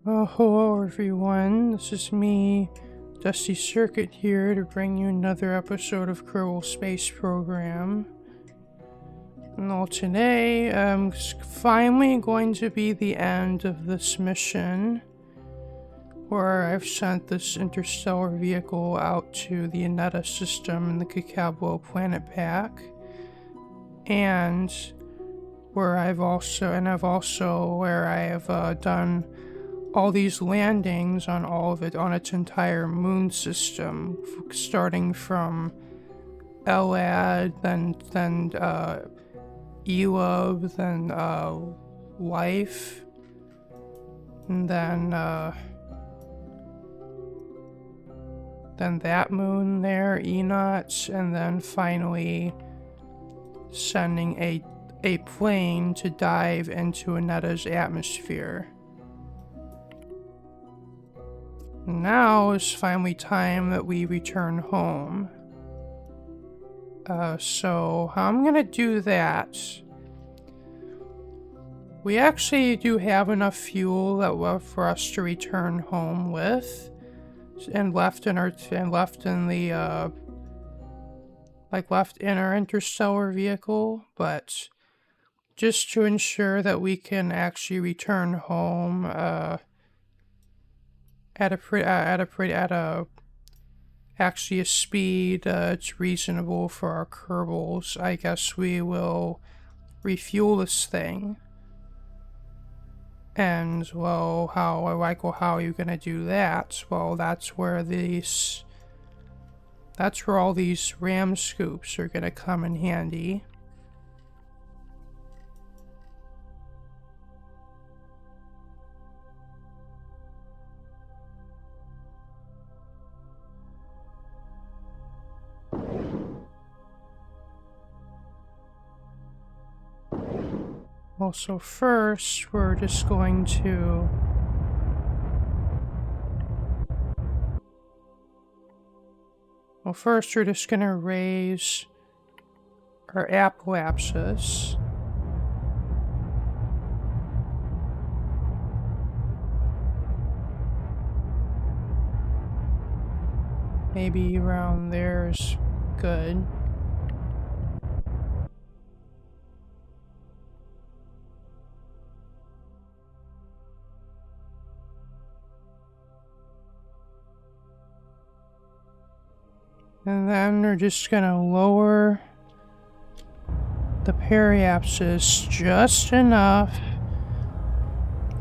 Hello everyone, this is me, Dusty Circuit here to bring you another episode of Kerbal Space Program. Well, today, finally going to be the end of this mission, where I've sent this interstellar vehicle out to the Anheta system in the Kerbals planet pack, and where I have done all these landings on its entire moon system, starting from Elad, then Elub, then Life, and then that moon there, Enot, and then finally sending a plane to dive into Anheta's atmosphere. Now is finally time that we return home. So how I'm gonna do that. We actually do have enough fuel for us to return home with, and left in our interstellar vehicle, but just to ensure that we can actually return home at a speed it's reasonable for our Kerbals, I guess we will refuel this thing. And well, how are you gonna do that? Well, that's where all these ram scoops are gonna come in handy. Well, so first, we're just going to raise our apoapsis. Maybe around there is good. And then we're just gonna lower the periapsis just enough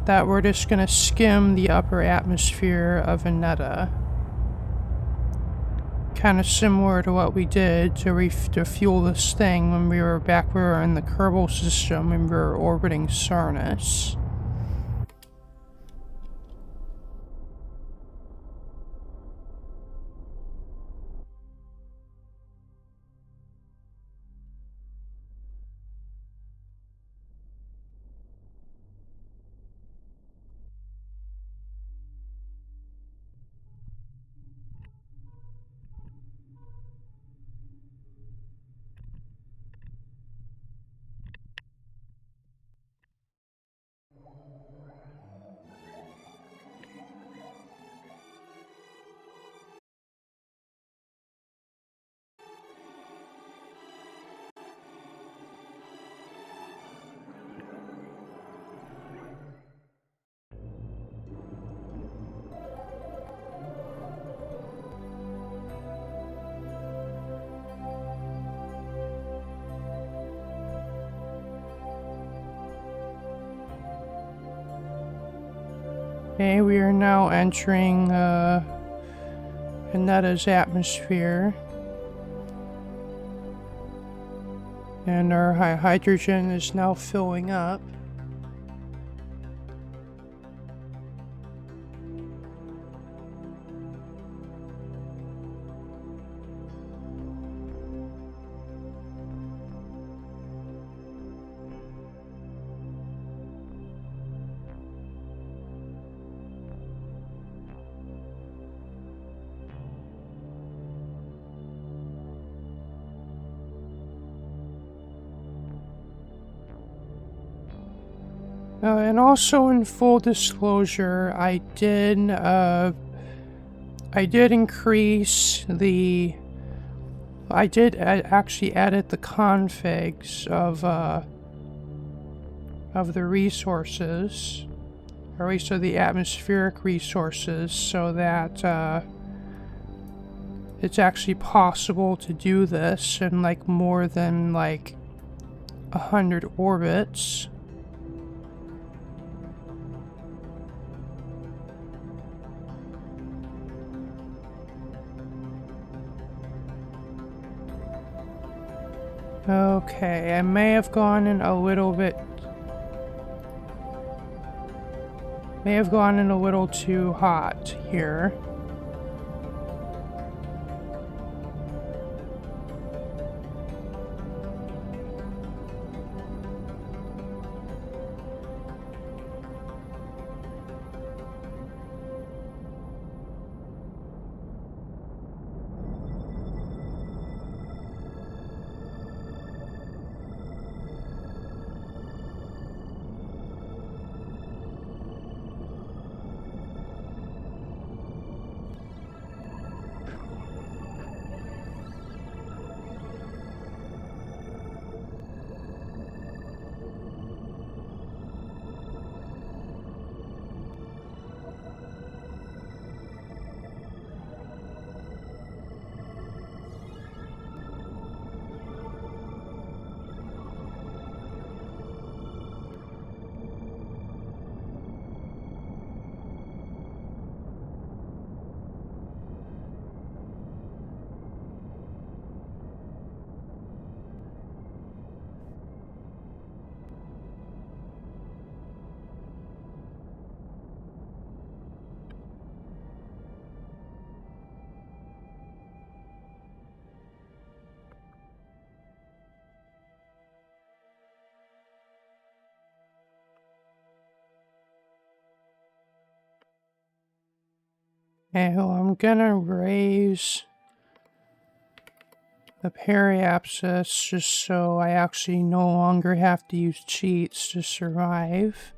that we're just gonna skim the upper atmosphere of Anheta. Kind of similar to what we did to fuel this thing when we were in the Kerbal system when we were orbiting Sarnus. Okay, we are now entering Anheta's atmosphere. And our hydrogen is now filling up. And also in full disclosure, I did increase the... I did actually edit the configs of the resources, or at least of the atmospheric resources, so that it's actually possible to do this in like more than like 100 orbits. Okay, I may have gone in a little bit... may have gone in a little too hot here. And I'm gonna raise the periapsis just so I actually no longer have to use cheats to survive.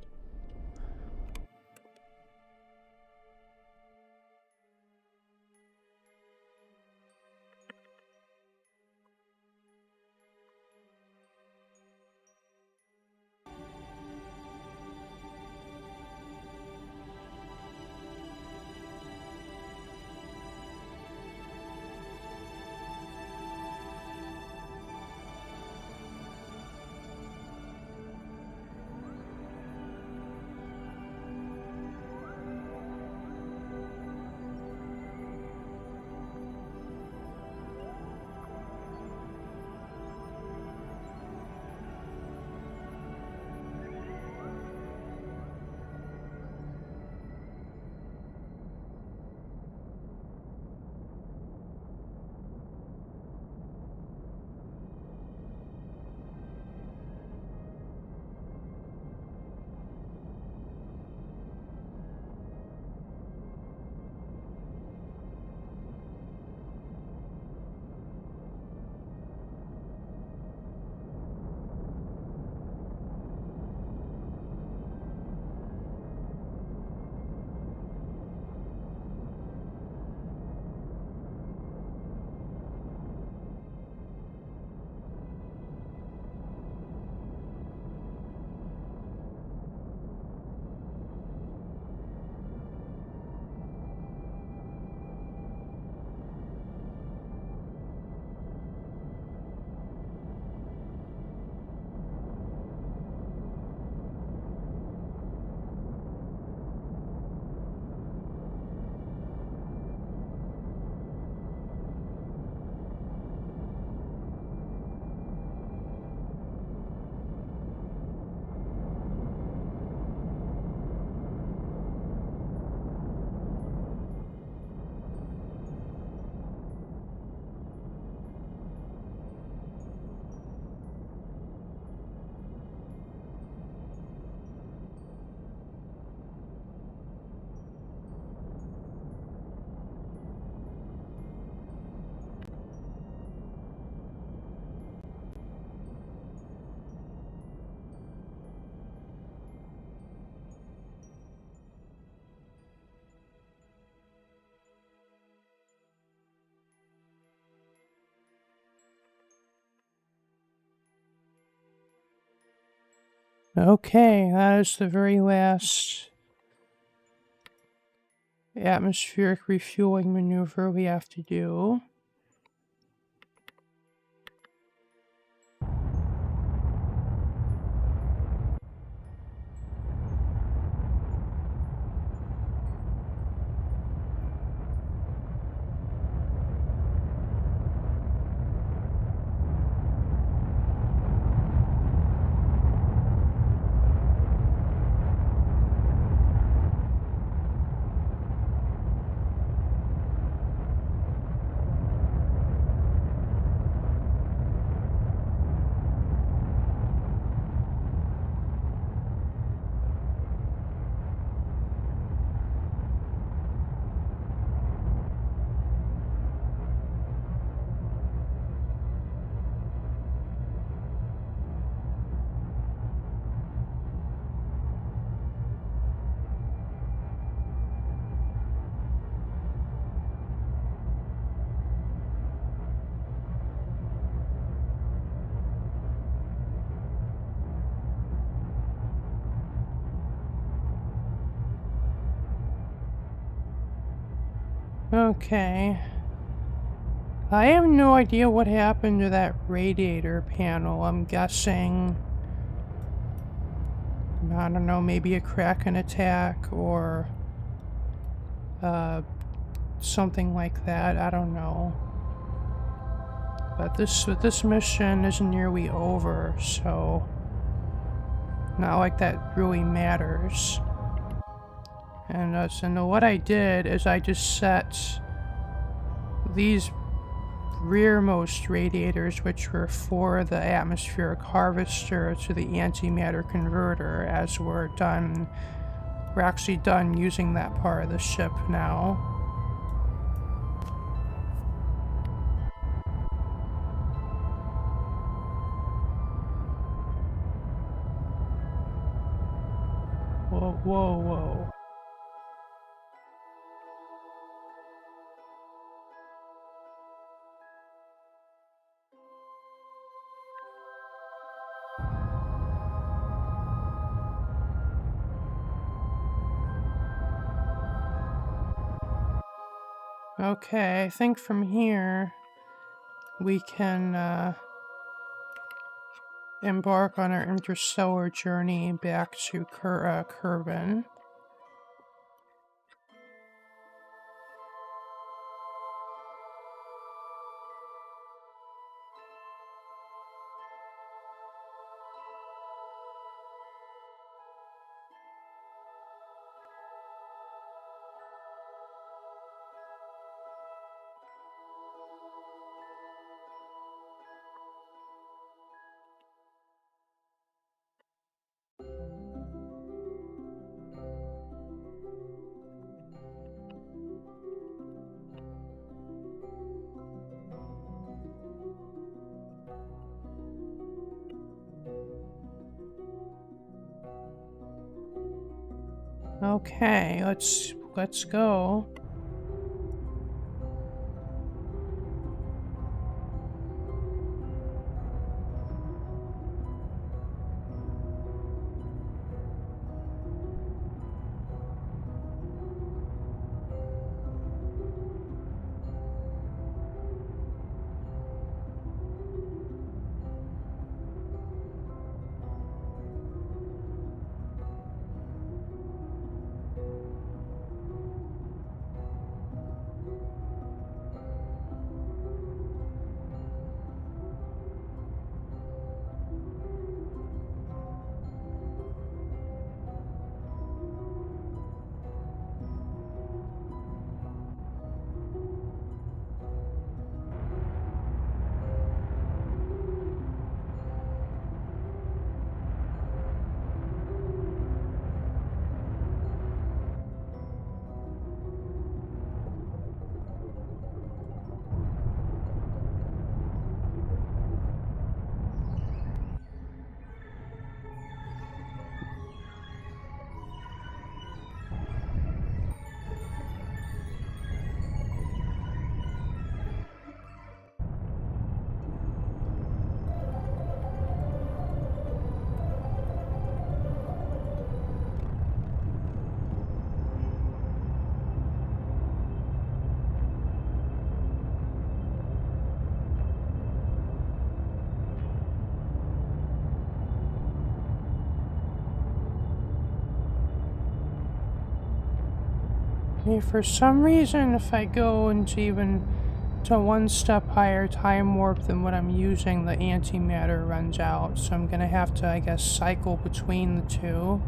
Okay, that is the very last atmospheric refueling maneuver we have to do. Okay. I have no idea what happened to that radiator panel. I'm guessing, I don't know, maybe a Kraken attack or something like that. I don't know. But this mission is nearly over, so not like that really matters. And so what I did is I just set these rearmost radiators, which were for the atmospheric harvester, to the antimatter converter. As we're actually done using that part of the ship now. Whoa, whoa, whoa. Okay, I think from here we can embark on our interstellar journey back to Kerbin. Okay, let's go. For some reason, if I go into even to one step higher time warp than what I'm using, the antimatter runs out. So I'm gonna have to, I guess, cycle between the two.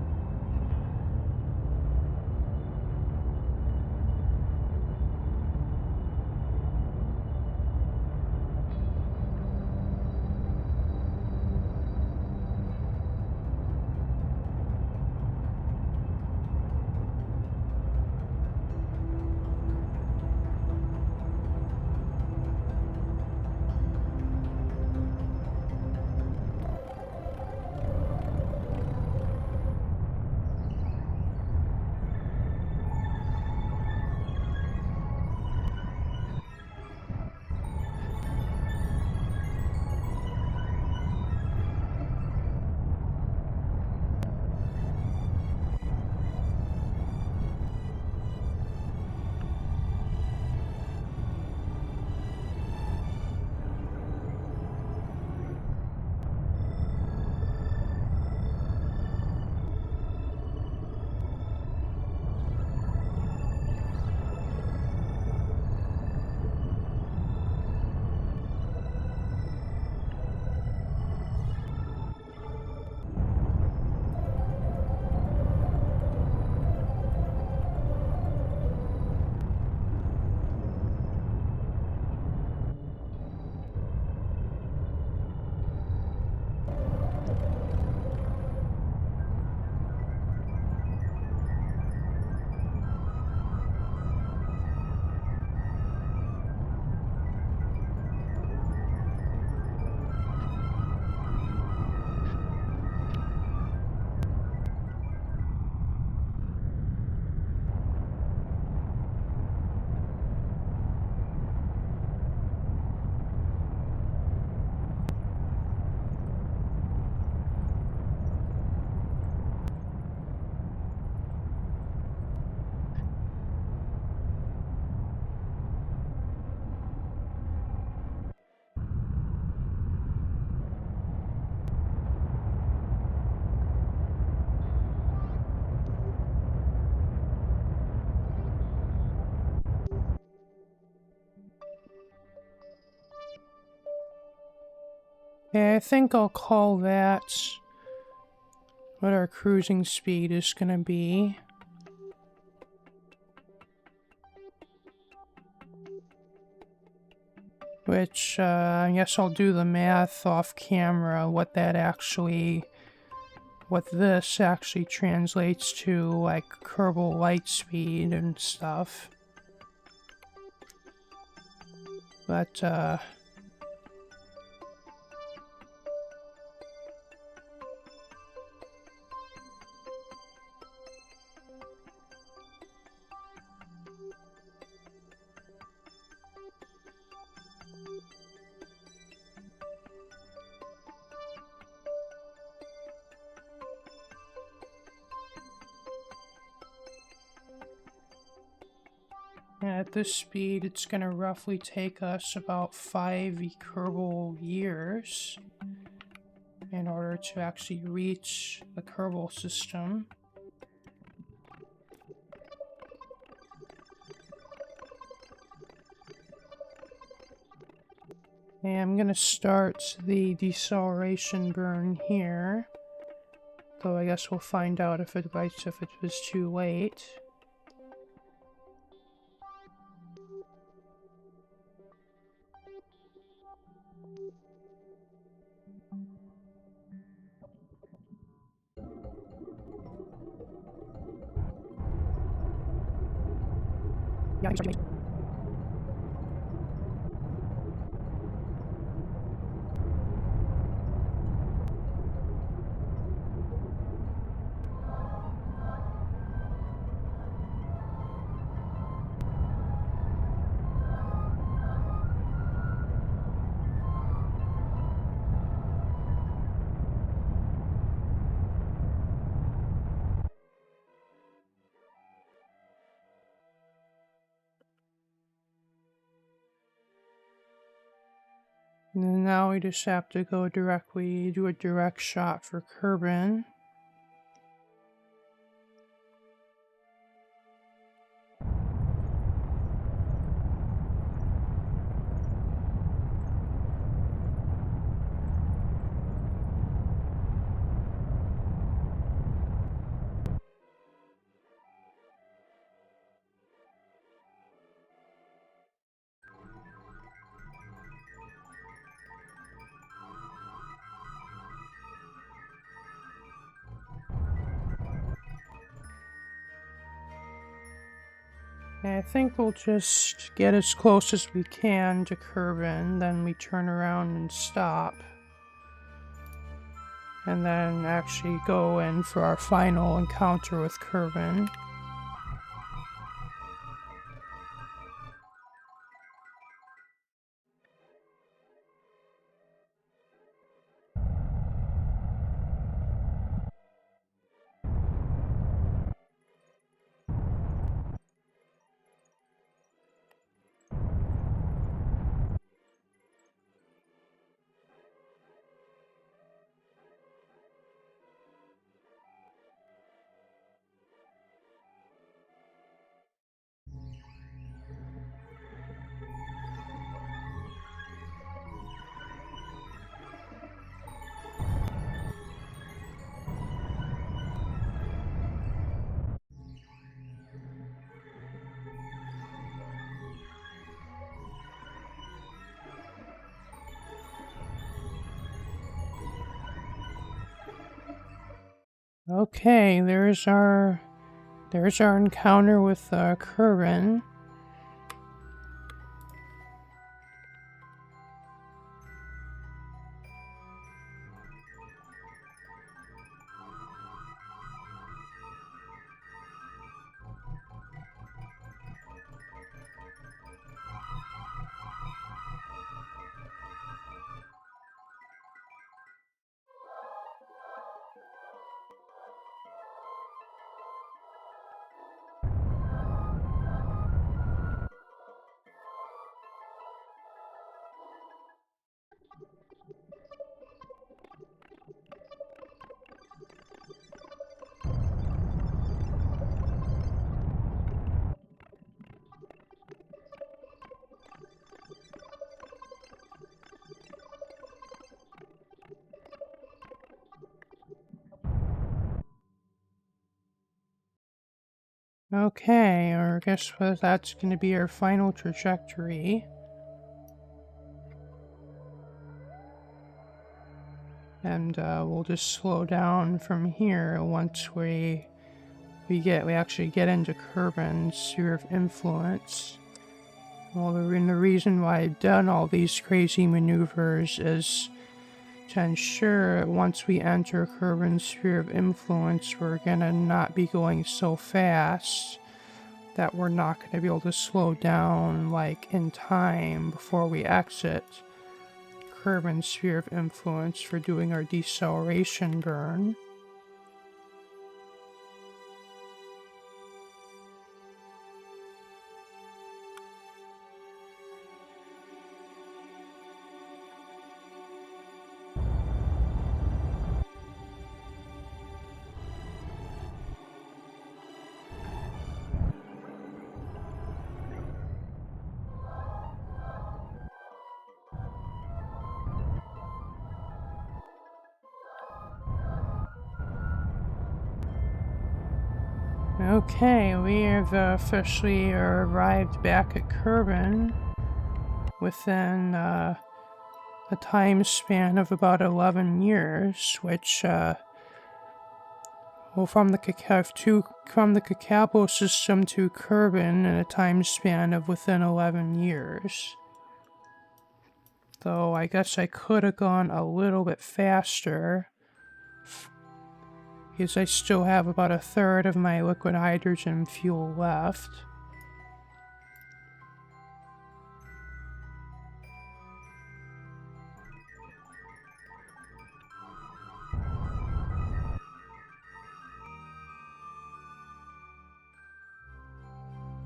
Yeah, I think I'll call that what our cruising speed is gonna be. Which, I guess I'll do the math off camera, what this actually translates to, like, Kerbal light speed and stuff. But, at this speed, it's gonna roughly take us about 5 Kerbal years in order to actually reach the Kerbal system. And I'm gonna start the deceleration burn here. Though I guess we'll find out if it was too late. Yeah, and then now we just have to do a direct shot for Kerbin. I think we'll just get as close as we can to Kerbin, then we turn around and stop. And then actually go in for our final encounter with Kerbin. Okay, there's our encounter with Kerbin. Okay, or I guess that's going to be our final trajectory. And we'll just slow down from here once we actually get into Kerbin's sphere of influence. Well, the reason why I've done all these crazy maneuvers is to ensure once we enter Kerbin's sphere of influence, we're gonna not be going so fast that we're not gonna be able to slow down like in time before we exit Kerbin's sphere of influence for doing our deceleration burn. Okay, we have officially arrived back at Kerbin within a time span of about 11 years, which, from the Kerbal system to Kerbin in a time span of within 11 years. Though I guess I could have gone a little bit faster, because I still have about a third of my liquid hydrogen fuel left.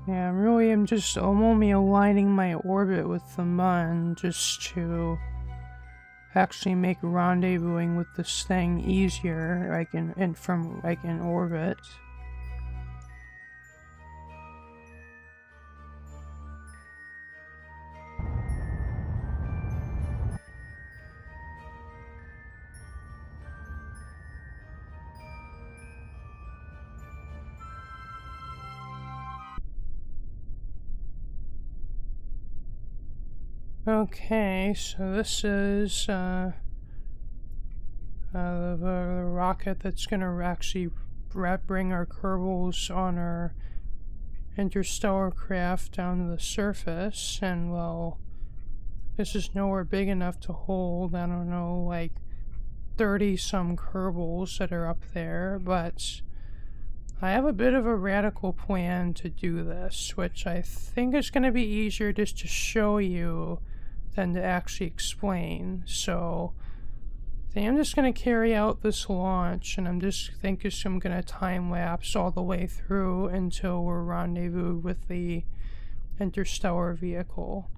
Yeah, I'm only aligning my orbit with the Mun just to actually make rendezvousing with this thing easier, in orbit. Okay, so this is the rocket that's gonna actually bring our Kerbals on our interstellar craft down to the surface, and well, this is nowhere big enough to hold, I don't know, like 30 some Kerbals that are up there, but I have a bit of a radical plan to do this, which I think is going to be easier just to show you than to actually explain. So I think I'm just going to carry out this launch, and I'm going to time lapse all the way through until we're rendezvoused with the interstellar vehicle.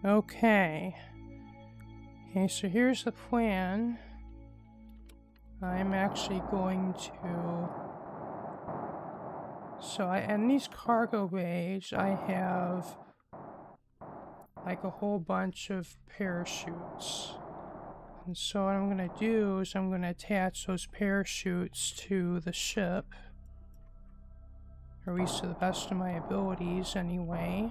Okay, so here's the plan. I'm actually going to... in these cargo bays, I have like a whole bunch of parachutes. And so what I'm going to do is I'm going to attach those parachutes to the ship, or at least to the best of my abilities anyway.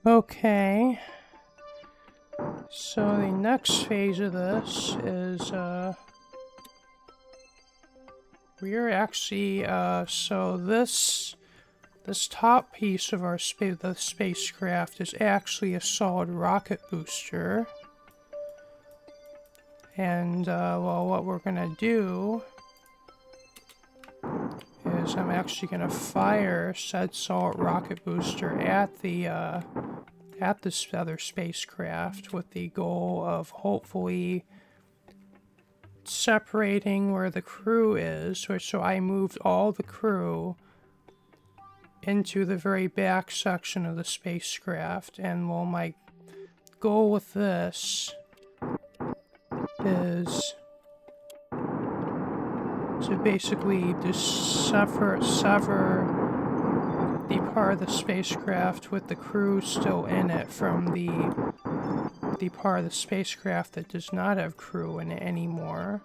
Okay. So the next phase of this is, we're actually, so this top piece of our the spacecraft is actually a solid rocket booster. And, well, what we're gonna do is I'm actually gonna fire said solid rocket booster at this other spacecraft with the goal of hopefully separating where the crew is. So I moved all the crew into the very back section of the spacecraft, and well, my goal with this is to basically just sever the part of the spacecraft with the crew still in it from the part of the spacecraft that does not have crew in it anymore.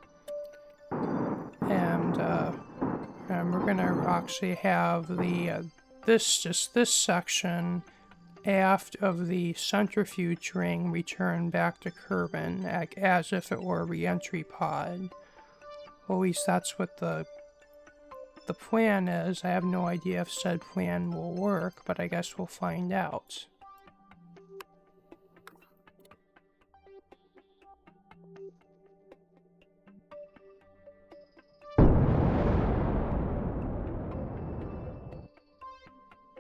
And we're gonna actually have the this section aft of the centrifuge ring return back to Kerbin as if it were a re-entry pod. Well, at least that's what the plan is. I have no idea if said plan will work, but I guess we'll find out.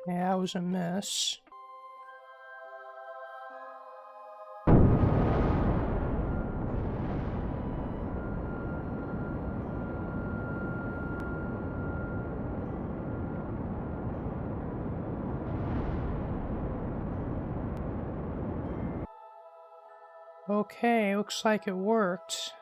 Yeah, that was a miss. Okay, looks like it worked.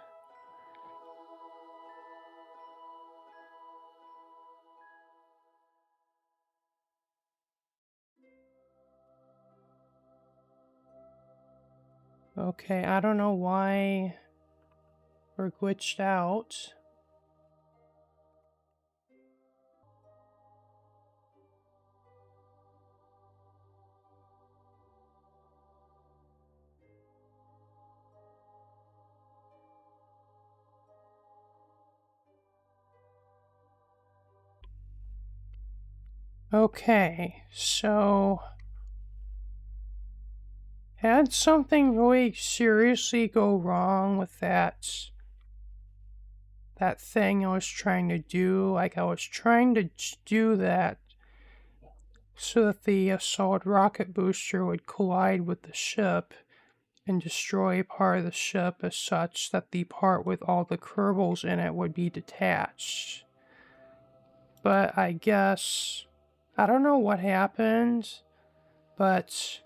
Okay, I don't know why we're glitched out. Okay, so had something really seriously go wrong with that thing I was trying to do? Like, I was trying to do that so that the solid rocket booster would collide with the ship and destroy part of the ship as such that the part with all the Kerbals in it would be detached. But I guess, I don't know what happened, but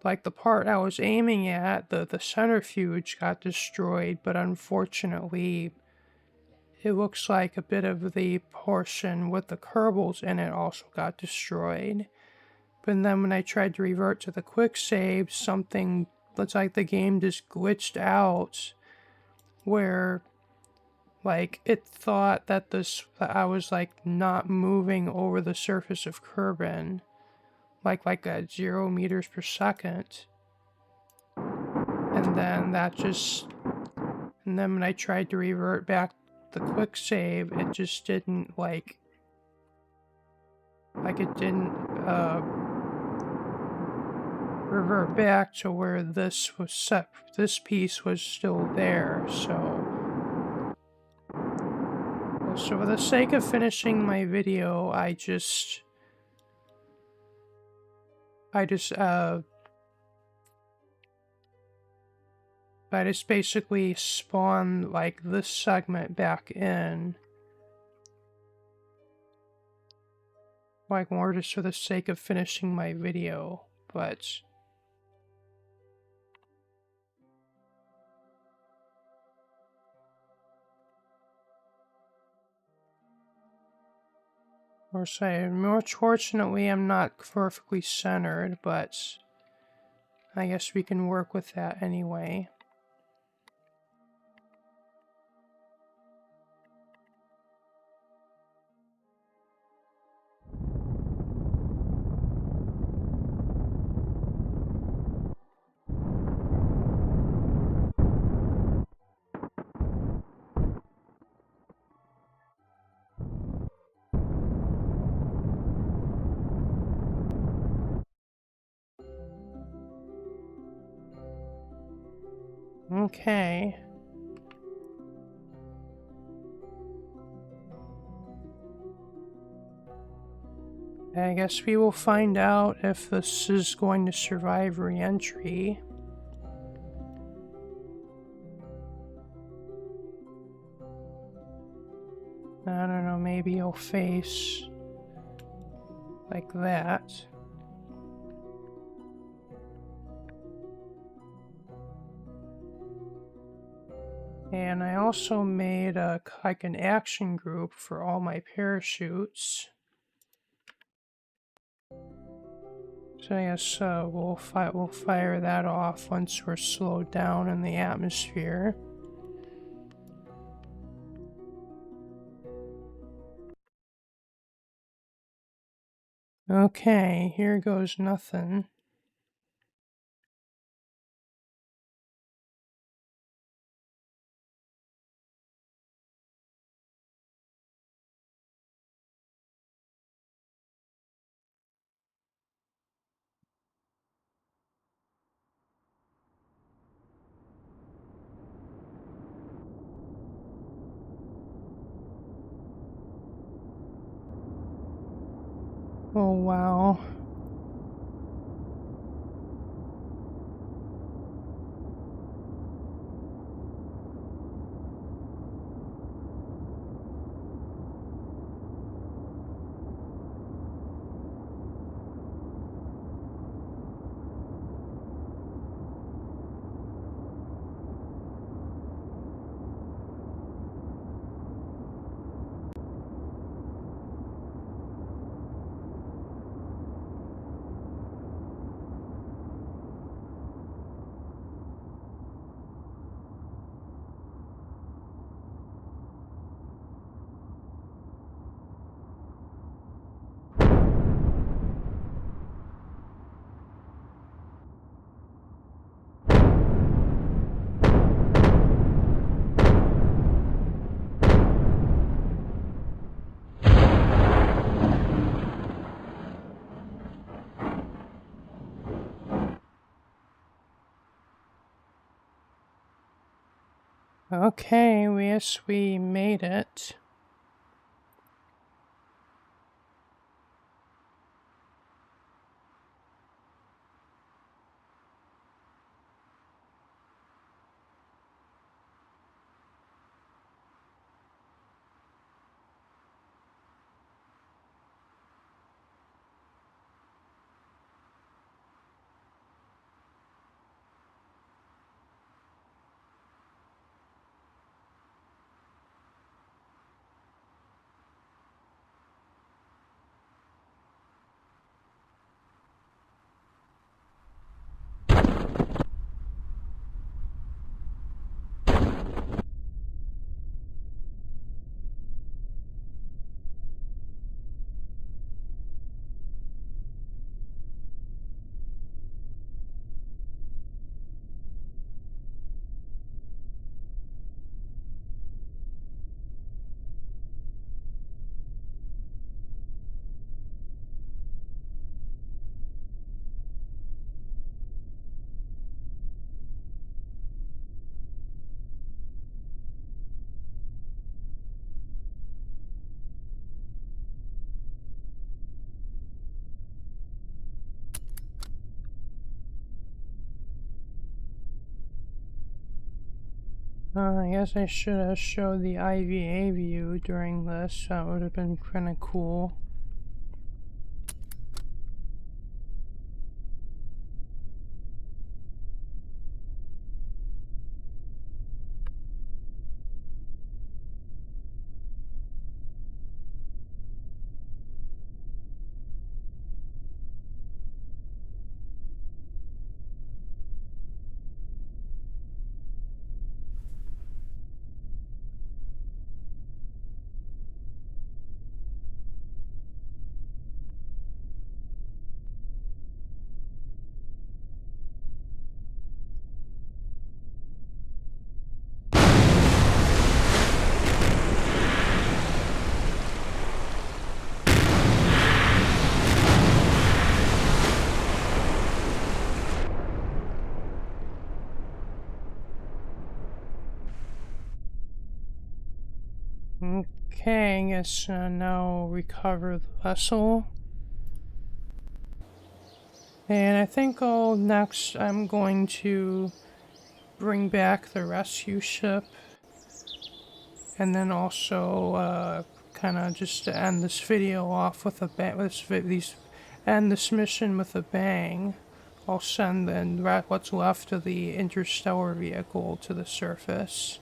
like the part I was aiming at, the centrifuge got destroyed, but unfortunately it looks like a bit of the portion with the Kerbals in it also got destroyed. But then when I tried to revert to the quick save, something looks like the game just glitched out where like it thought that I was like not moving over the surface of Kerbin like at 0 meters per second. And then when I tried to revert back the quick save, it just didn't like it didn't revert back to where this was set. This piece was still there. So for the sake of finishing my video, I just basically spawn like this segment back in, like more just for the sake of finishing my video, but or say, more fortunately, I'm not perfectly centered, but I guess we can work with that anyway. Okay. I guess we will find out if this is going to survive re-entry. I don't know, maybe he'll face like that. And I also made like an action group for all my parachutes. So I guess we'll fire that off once we're slowed down in the atmosphere. Okay, here goes nothing. Oh wow. Okay, yes, we made it. I guess I should have showed the IVA view during this. That would have been kind of cool. Okay, I guess now recover the vessel. And I think I'm going to bring back the rescue ship. And then also kind of just to end this video off with a bang, end this mission with a bang. I'll send what's left of the interstellar vehicle to the surface.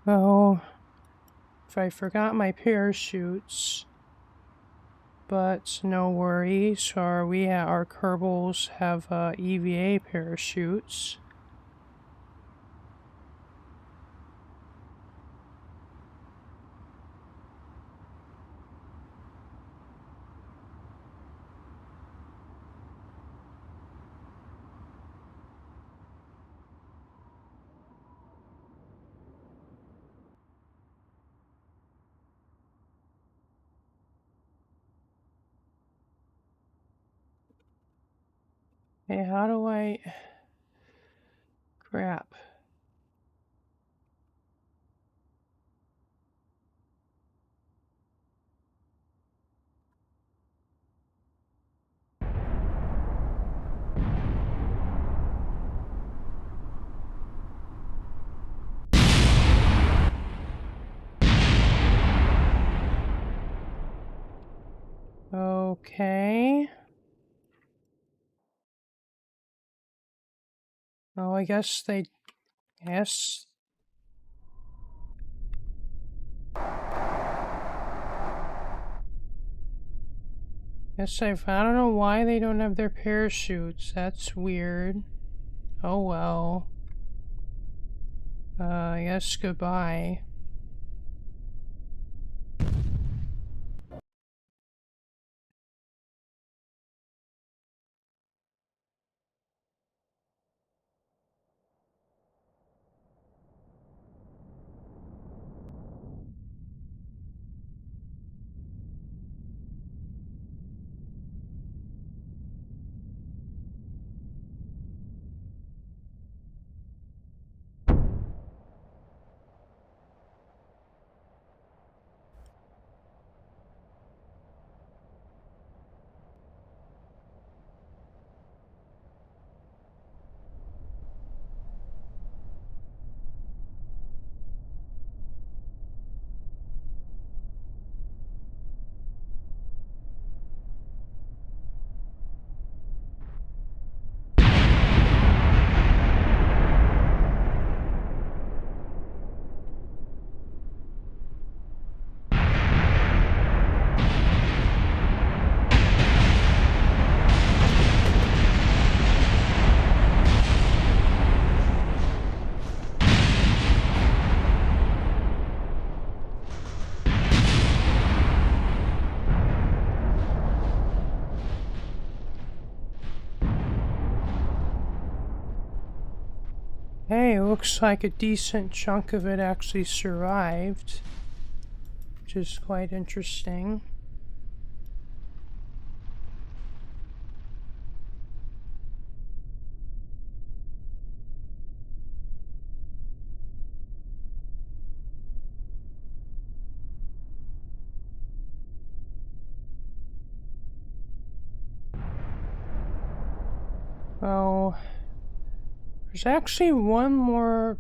Oh, if I forgot my parachutes, but no worries. Our Kerbals have EVA parachutes. Hey, how do I... Crap. Okay. Oh, I guess they... Yes. I don't know why they don't have their parachutes. That's weird. Oh well. I guess goodbye. Hey, it looks like a decent chunk of it actually survived, which is quite interesting. Oh, there's actually one more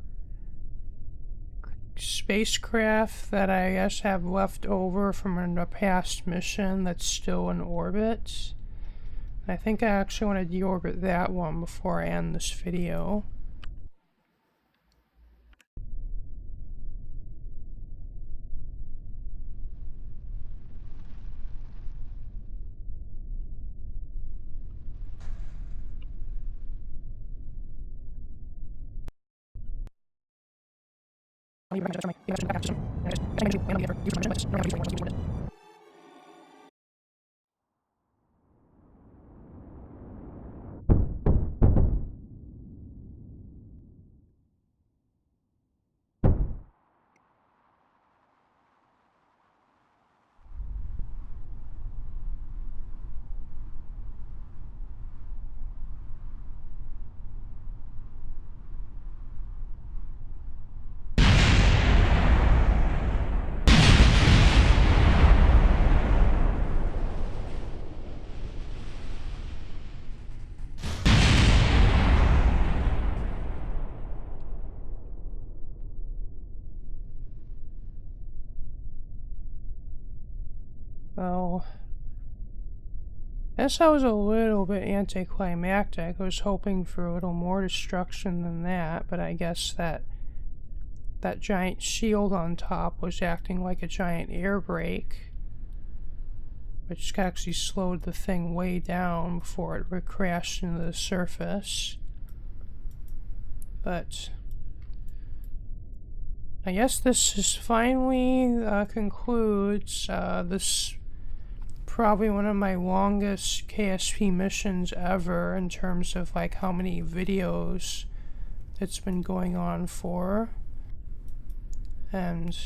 spacecraft that I guess have left over from a past mission that's still in orbit. I think I actually want to deorbit that one before I end this video. Well, I guess that was a little bit anticlimactic. I was hoping for a little more destruction than that, but I guess that giant shield on top was acting like a giant air brake, which actually slowed the thing way down before it would crash into the surface. But I guess this is finally concludes this probably one of my longest KSP missions ever in terms of like how many videos it's been going on for. And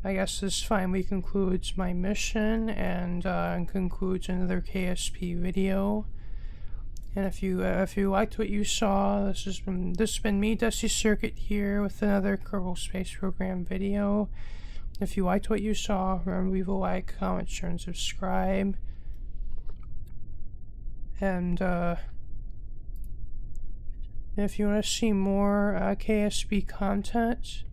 I guess this finally concludes my mission and concludes another KSP video. And if you liked what you saw, this has been me, Dusty Circuit, here with another Kerbal Space Program video. If you liked what you saw, remember to leave a like, comment, share, and subscribe. And if you want to see more KSP content,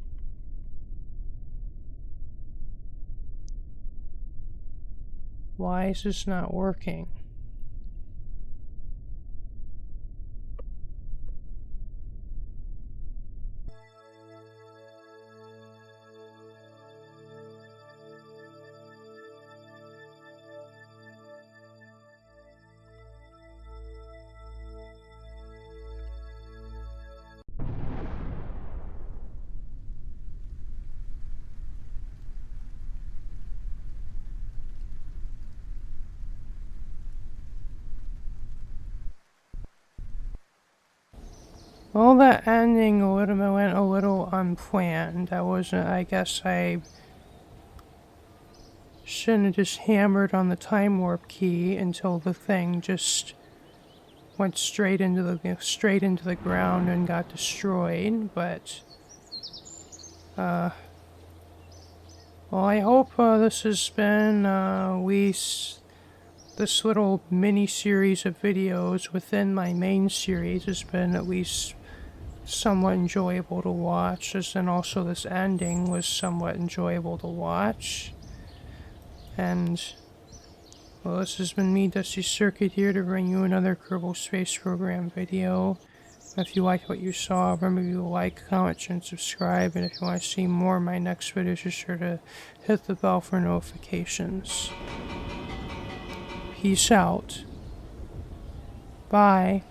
why is this not working? Well, that ending went a little unplanned. I guess I shouldn't have just hammered on the time warp key until the thing just went straight into the ground and got destroyed. But well, I hope this has been at least this little mini series of videos within my main series has been at least somewhat enjoyable to watch, and also this ending was somewhat enjoyable to watch. And well, this has been me, Dusty Circuit, here to bring you another Kerbal Space Program video. If you liked what you saw, remember to like, comment, and subscribe. And if you want to see more of my next videos, be sure to hit the bell for notifications. Peace out. Bye.